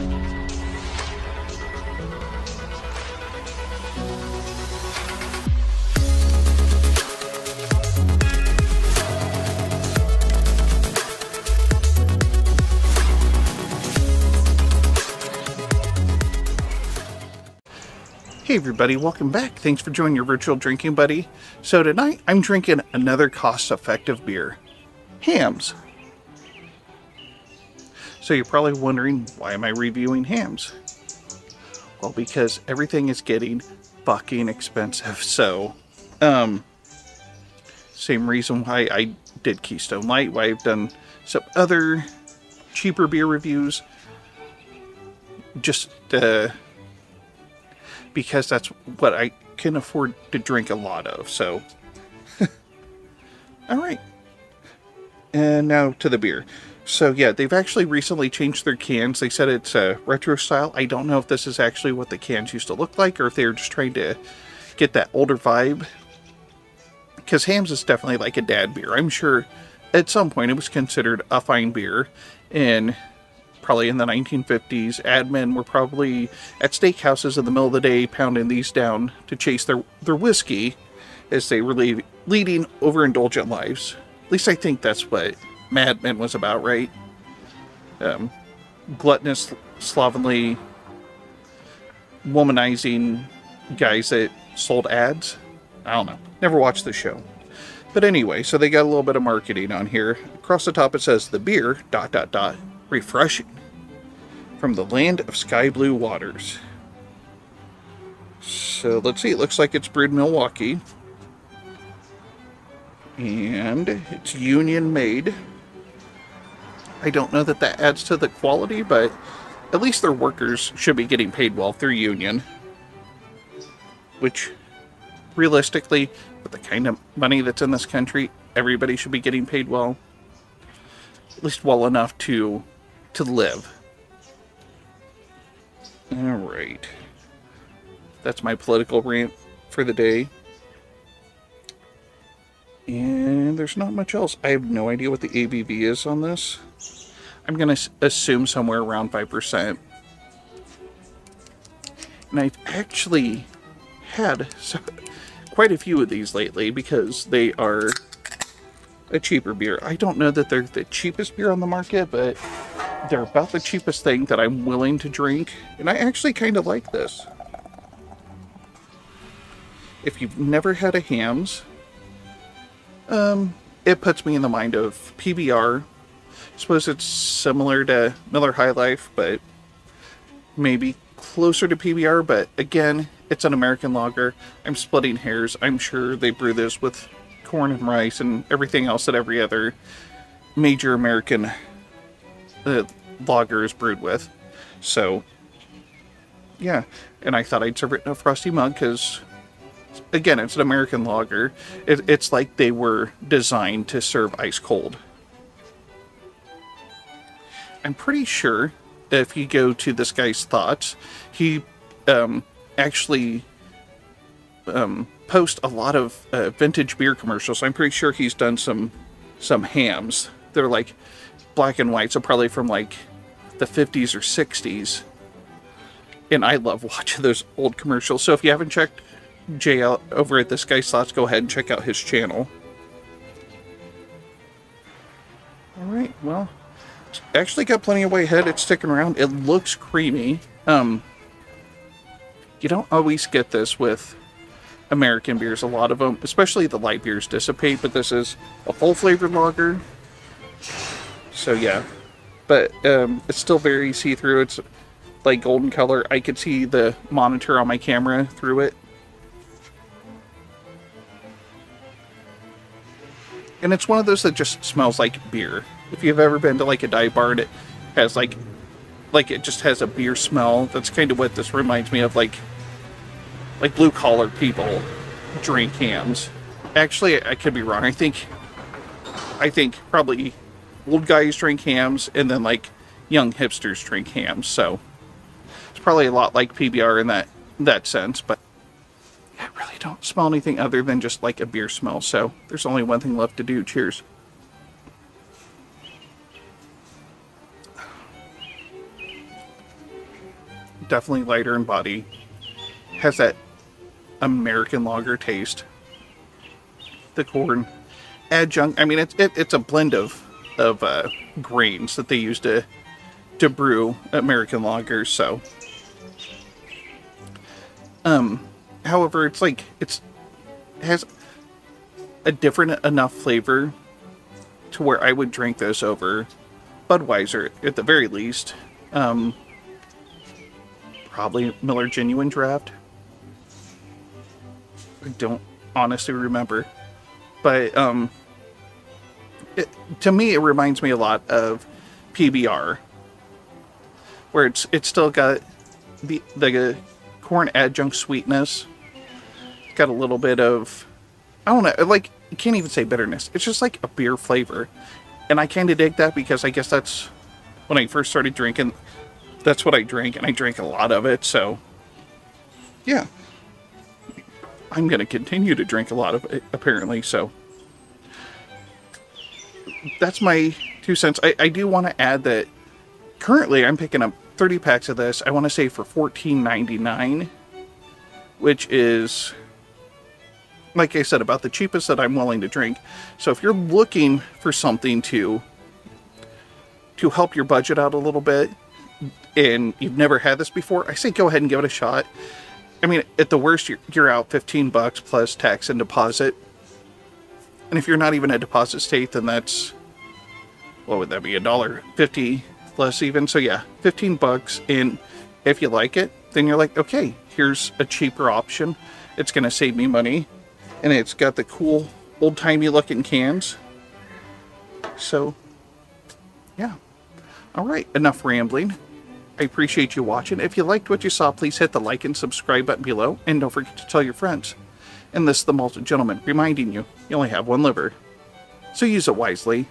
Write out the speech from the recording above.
Hey everybody, welcome back. Thanks for joining your virtual drinking buddy. So tonight I'm drinking another cost-effective beer, Hamm's. So you're probably wondering, why am I reviewing Hamm's? Well, because everything is getting fucking expensive. So, same reason why I did Keystone Light, why I've done some other cheaper beer reviews. Just, because that's what I can afford to drink a lot of, so. Alright. And now to the beer. So yeah, they've actually recently changed their cans. They said it's a retro style. I don't know if this is actually what the cans used to look like, or if they're just trying to get that older vibe. Because Hamm's is definitely like a dad beer. I'm sure at some point it was considered a fine beer, and probably in the 1950s, ad men were probably at steakhouses in the middle of the day pounding these down to chase their whiskey as they were leading overindulgent lives. At least I think that's what Mad Men was about, right? Gluttonous, slovenly, womanizing guys that sold ads. I don't know. Never watched the show. But anyway, so they got a little bit of marketing on here. Across the top it says, the beer, ... refreshing. From the land of sky blue waters. So let's see, it looks like it's brewed in Milwaukee. And it's union made. I don't know that that adds to the quality, but at least their workers should be getting paid well if they're union. Which, realistically, with the kind of money that's in this country, everybody should be getting paid well. At least well enough to live. Alright. That's my political rant for the day. And there's not much else. I have no idea what the ABV is on this. I'm going to assume somewhere around 5%. And I've actually had quite a few of these lately because they are a cheaper beer. I don't know that they're the cheapest beer on the market, but they're about the cheapest thing that I'm willing to drink. And I actually kind of like this. If you've never had a Hamm's, it puts me in the mind of PBR. I suppose it's similar to Miller High Life, but maybe closer to PBR. But again, it's an American lager. I'm splitting hairs. I'm sure they brew this with corn and rice and everything else that every other major American lager is brewed with. So, yeah. And I thought I'd serve it in a frosty mug because, again, it's an American lager. It's like they were designed to serve ice cold. I'm pretty sure if you go to this guy's thoughts, he actually posts a lot of vintage beer commercials. I'm pretty sure he's done some Hamm's. They're like black and white, so probably from like the 50s or 60s. And I love watching those old commercials. So if you haven't checked Jay out over at This Guy's Thoughts, go ahead and check out his channel. Alright, well, it's actually got plenty of way ahead. It's sticking around. It looks creamy. You don't always get this with American beers. A lot of them, especially the light beers, dissipate, but this is a full flavored lager. So yeah, but it's still very see-through. It's like golden color. I could see the monitor on my camera through it. And it's one of those that just smells like beer. If you've ever been to like a dive bar and it has like it just has a beer smell, that's kind of what this reminds me of, like blue collar people drink Hamm's. Actually, I could be wrong. I think probably old guys drink Hamm's and then like young hipsters drink Hamm's. So it's probably a lot like PBR in that sense, but I really don't smell anything other than just like a beer smell. So there's only one thing left to do. Cheers. definitely lighter in body. Has that American lager taste. The corn adjunct, I mean, it's a blend of grains that they use to brew American lagers. So, however, it's like it has a different enough flavor to where I would drink this over Budweiser at the very least. Probably Miller Genuine Draft. I don't honestly remember, but to me it reminds me a lot of PBR, where it's still got the corn adjunct sweetness. It's got a little bit of, I don't know, like, you can't even say bitterness. It's just like a beer flavor, and I kind of dig that because I guess that's when I first started drinking. That's what I drank, and I drank a lot of it. So yeah, I'm going to continue to drink a lot of it, apparently. So that's my 2 cents. I do want to add that currently I'm picking up 30 packs of this, I want to say for $14.99, which is, like I said, about the cheapest that I'm willing to drink. So if you're looking for something to help your budget out a little bit, and you've never had this before, I say go ahead and give it a shot. I mean, at the worst, you're out $15 plus tax and deposit. And if you're not even a deposit state, then that's, what would that be, $1.50 plus even? So yeah, $15. And if you like it, then you're like, okay, here's a cheaper option. It's going to save me money. And it's got the cool old-timey looking cans. So yeah. All right, enough rambling. I appreciate you watching. If you liked what you saw, please hit the like and subscribe button below. And don't forget to tell your friends. And this is the Malted Gentleman reminding you, you only have one liver, so use it wisely.